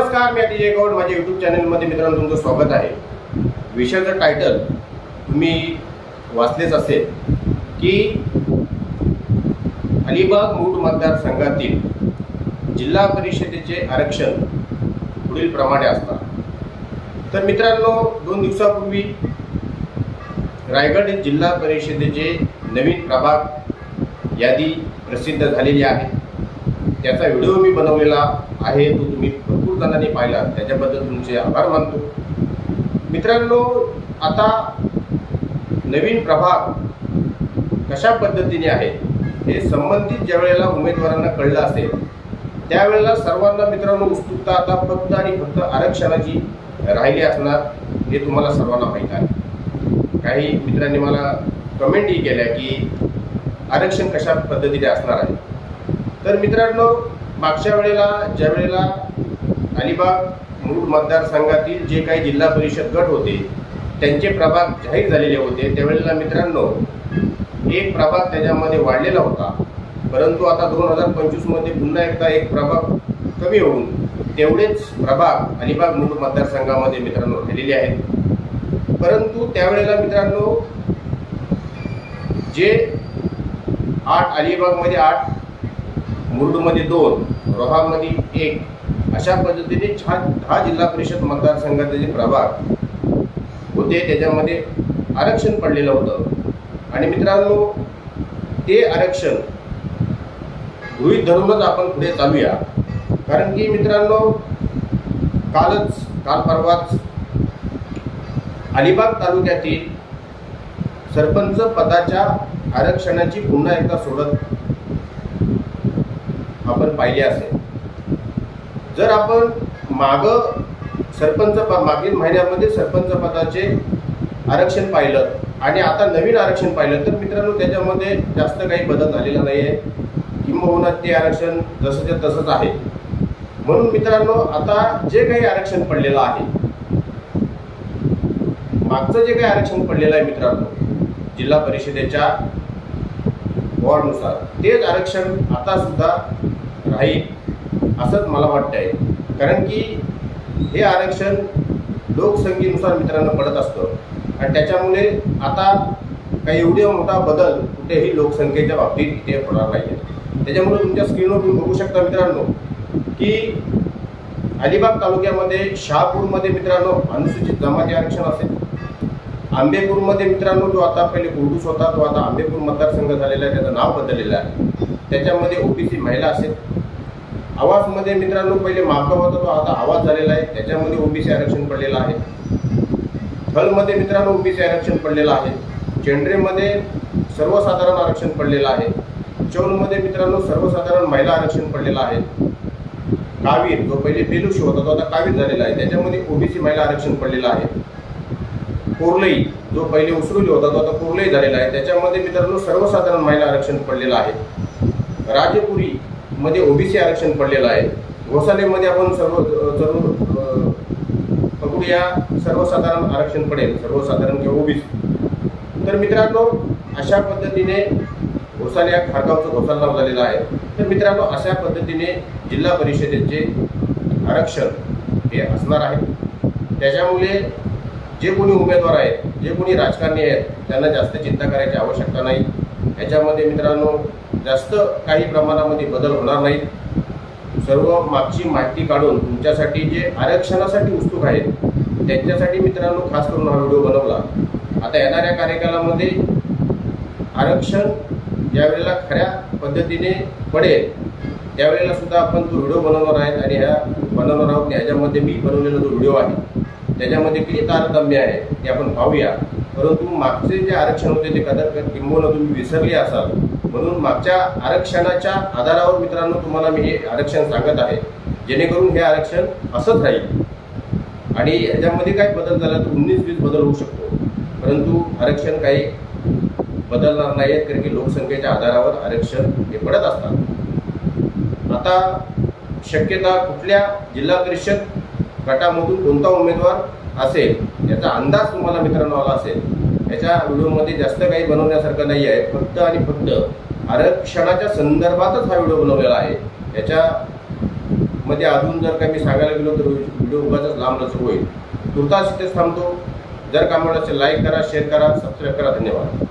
नमस्कार, मी अतिजय गौड. माझ्या यूट्यूब चॅनलमध्ये मित्रांनो तुमचं स्वागत आहे. विषयाचं टायटल तुम्ही वाचलेच असेल की अलिबाग मूळ मतदारसंघातील जिल्हा परिषदेचे आरक्षण पुढील प्रमाणे असणार. तर मित्रांनो, 2 दिवसापूर्वी रायगड जिल्हा परिषदेचे नवीन प्रभाग यादी प्रसिद्ध झालेली आहे. त्याचा व्हिडिओ मी बनवलेला आहे, तो तुम्ही भरपूर जणांनी पाहिला, त्याच्याबद्दल तुमचे आभार मानतो. मित्रांनो, आता नवीन प्रभाग कशा पद्धतीने आहे हे संबंधित ज्या वेळेला उमेदवारांना कळलं असेल त्यावेळेला सर्वांना मित्रांनो उत्सुकता आता फक्त आणि फक्त आरक्षणाची राहिली असणार हे तुम्हाला सर्वांना माहीत आहे. काही मित्रांनी मला कमेंटही केल्या की आरक्षण कशा पद्धतीने असणार आहे. तर मित्रांनो, मागच्या वेळेला ज्या वेळेला अलिबाग मूळ मतदारसंघातील जे काही जिल्हा परिषद गट होते त्यांचे प्रभाग जाहीर झालेले होते, त्यावेळेला मित्रांनो एक प्रभाग त्याच्यामध्ये वाढलेला होता. परंतु आता 2025 मध्ये पुन्हा एकदा एक प्रभाग कमी होऊन तेवढेच प्रभाग अलिबाग मूळ मतदारसंघामध्ये मित्रांनो राहिलेले आहेत. परंतु त्यावेळेला मित्रांनो जे 8 अलिबागमध्ये 8, मुरुडमध्ये 2, रोहामध्ये 1 अशा पद्धतीने 10 जिल्हा परिषद मतदारसंघाचे जे प्रभाग होते त्याच्यामध्ये आरक्षण पडलेलं होतं. आणि मित्रांनो ते आरक्षण गृहीत धरूनच आपण पुढे चालूया. कारण की मित्रांनो काल परवाच अलिबाग तालुक्यातील सरपंच पदाच्या आरक्षणाची पुन्हा एकदा सोडत आपण पाहिले असेल. जर आपण मागील महिन्यामध्ये सरपंच पदाचे आरक्षण पाहिलं आणि आता नवीन आरक्षण पाहिलं तर मित्रांनो त्याच्यामध्ये जास्त काही बदल झालेला नाही आहे, किंबहुना ते आरक्षण जसंच्या तसंच आहे. म्हणून मित्रांनो आता जे काही आरक्षण पडलेलं आहे, मागचं जे काही आरक्षण पडलेलं आहे मित्रांनो जिल्हा परिषदेच्या वॉर्डनुसार, तेच आरक्षण आता सुद्धा राहील असंच मला वाटतंय. कारण की हे आरक्षण लोकसंख्येनुसार मित्रांनो पडत असतं आणि त्याच्यामुळे आता काही एवढा मोठा बदल कुठेही लोकसंख्येच्या बाबतीत इथे होणार नाही. त्याच्यामुळे तुमच्या स्क्रीनवर तुम्ही बघू शकता मित्रांनो की अलिबाग तालुक्यामध्ये शहापूरमध्ये मित्रांनो अनुसूचित जमाती आरक्षण असेल. आंबेपूरमध्ये मित्रांनो जो आता पहिले कोर्डूस होता तो आता आंबेपूर मतदारसंघ झालेला आहे, त्याचं नाव बदललेलं आहे, त्याच्यामध्ये ओबीसी महिला असेल. आवासमध्ये मित्रांनो पहिले मापगाव होता तो आता आवाज झालेला आहे, त्याच्यामध्ये ओबीसी आरक्षण पडलेलं आहे. थलमध्ये मित्रांनो ओबीसी आरक्षण पडलेलं आहे. चेंड्रेमध्ये सर्वसाधारण आरक्षण पडलेलं आहे. चौलमध्ये मित्रांनो सर्वसाधारण महिला आरक्षण पडलेलं आहे. कावीर जो पहिले बेलुशी होता तो आता कावीर झालेला आहे, त्याच्यामध्ये ओबीसी महिला आरक्षण पडलेलं आहे. कोर्लई जो पहिले उसरुली होता तो आता कोर्लई झालेला आहे, त्याच्यामध्ये मित्रांनो सर्वसाधारण महिला आरक्षण पडलेलं आहे. राजपुरी मध्ये ओबीसी आरक्षण पडलेलं आहे. घोसालेमध्ये आपण बघूया सर्वसाधारण आरक्षण पडेल, सर्वसाधारण किंवा ओबीसी. तर मित्रांनो अशा पद्धतीने घोसाले या खारगावचं घोसाल नाव झालेलं आहे. तर मित्रांनो अशा पद्धतीने जिल्हा परिषदेचे आरक्षण हे असणार आहे. त्याच्यामुळे जे कोणी उमेदवार आहेत, जे कोणी राजकारणी आहेत त्यांना जास्त चिंता करायची आवश्यकता नाही. याच्यामध्ये मित्रांनो जास्त काही प्रमाणामध्ये बदल होणार नाहीत. सर्व मागची माहिती काढून तुमच्यासाठी जे आरक्षणासाठी उत्सुक आहेत त्यांच्यासाठी मित्रांनो खास करून हा व्हिडिओ बनवला. आता येणाऱ्या कार्यकालामध्ये आरक्षण ज्यावेळेला खऱ्या पद्धतीने पडेल त्यावेळेला सुद्धा आपण तो व्हिडिओ बनवणार आहेत आणि ह्या बनवणार आहोत. ह्याच्यामध्ये मी बनवलेला जो व्हिडिओ आहे त्याच्यामध्ये किती तारतम्य आहे ते आपण पाहूया. परंतु मागचे जे आरक्षण होते ते कदाचित किंबहुना तुम्ही विसरले असाल, म्हणून मागच्या आरक्षणाच्या आधारावर मित्रांनो तुम्हाला मी हे आरक्षण सांगत आहे, जेणेकरून हे आरक्षण असंच राहील. आणि ह्याच्यामध्ये काय बदल झाला तर 19-20 बदल होऊ शकतो, परंतु आरक्षण काही बदलणार नाही आहेत, कारण की लोकसंख्येच्या आधारावर आरक्षण हे पडत असतात. आता शक्यता कुठल्या जिल्हा परिषद गटामधून कोणता उमेदवार असेल याचा अंदाज तुम्हाला मित्रांनो आला असेल. याच्या व्हिडिओमध्ये जास्त काही बनवण्यासारखं नाही आहे, फक्त आणि फक्त आरक्षणाच्या संदर्भातच हा व्हिडिओ बनवलेला आहे. याच्या मध्ये अजून जर काही मी सांगायला गेलो तर व्हिडिओ उगाच लांबलचक होईल. तुर्तास इथेच थांबतो. जर कामाला असेल लाईक करा, शेअर करा, सबस्क्राईब करा. धन्यवाद.